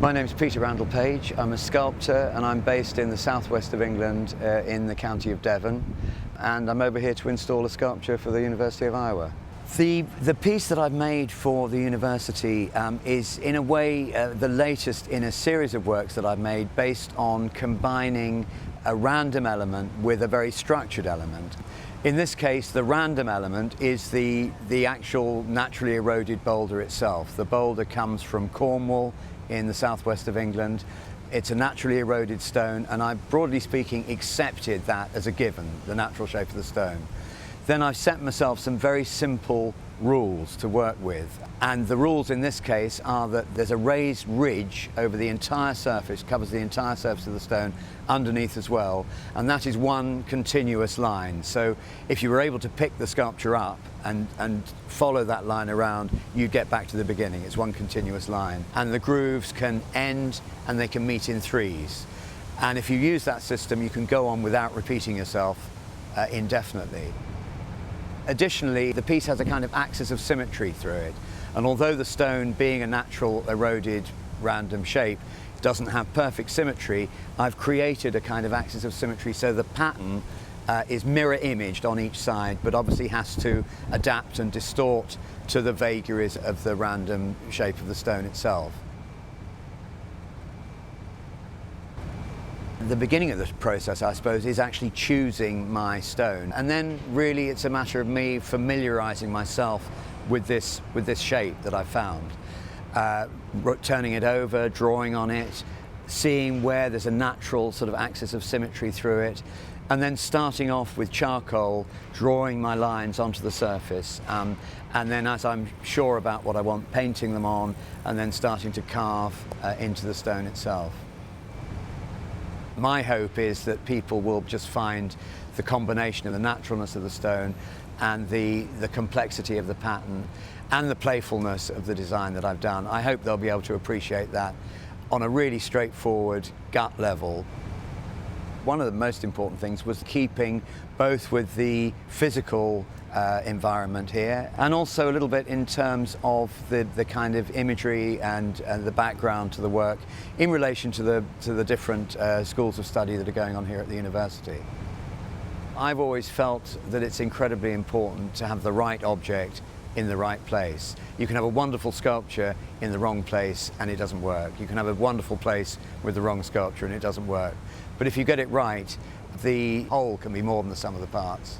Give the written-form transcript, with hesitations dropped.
My name's Peter Randall-Page. I'm a sculptor and I'm based in the southwest of England in the county of Devon, and I'm over here to install a sculpture for the University of Iowa. The piece that I've made for the university is in a way the latest in a series of works that I've made based on combining a random element with a very structured element. In this case, the random element is the actual naturally eroded boulder itself. The boulder comes from Cornwall in the southwest of England. It's a naturally eroded stone, and I, broadly speaking, accepted that as a given, the natural shape of the stone. Then I've set myself some very simple rules to work with, and the rules in this case are that there's a raised ridge over the entire surface, covers the entire surface of the stone underneath as well, and that is one continuous line. So if you were able to pick the sculpture up and follow that line around, you'd get back to the beginning. It's one continuous line, and the grooves can end and they can meet in threes, and if you use that system you can go on without repeating yourself indefinitely. Additionally, the piece has a kind of axis of symmetry through it, and although the stone, being a natural eroded random shape, doesn't have perfect symmetry, I've created a kind of axis of symmetry so the pattern is mirror imaged on each side, but obviously has to adapt and distort to the vagaries of the random shape of the stone itself. The beginning of the process, I suppose, is actually choosing my stone, and then really it's a matter of me familiarising myself with this shape that I've found, turning it over, drawing on it, seeing where there's a natural sort of axis of symmetry through it, and then starting off with charcoal, drawing my lines onto the surface, and then as I'm sure about what I want, painting them on, and then starting to carve into the stone itself. My hope is that people will just find the combination of the naturalness of the stone and the complexity of the pattern and the playfulness of the design that I've done. I hope they'll be able to appreciate that on a really straightforward gut level. One of the most important things was keeping both with the physical environment here and also a little bit in terms of the kind of imagery and the background to the work in relation to the different schools of study that are going on here at the university. I've always felt that it's incredibly important to have the right object in the right place. You can have a wonderful sculpture in the wrong place and it doesn't work. You can have a wonderful place with the wrong sculpture and it doesn't work. But if you get it right, the whole can be more than the sum of the parts.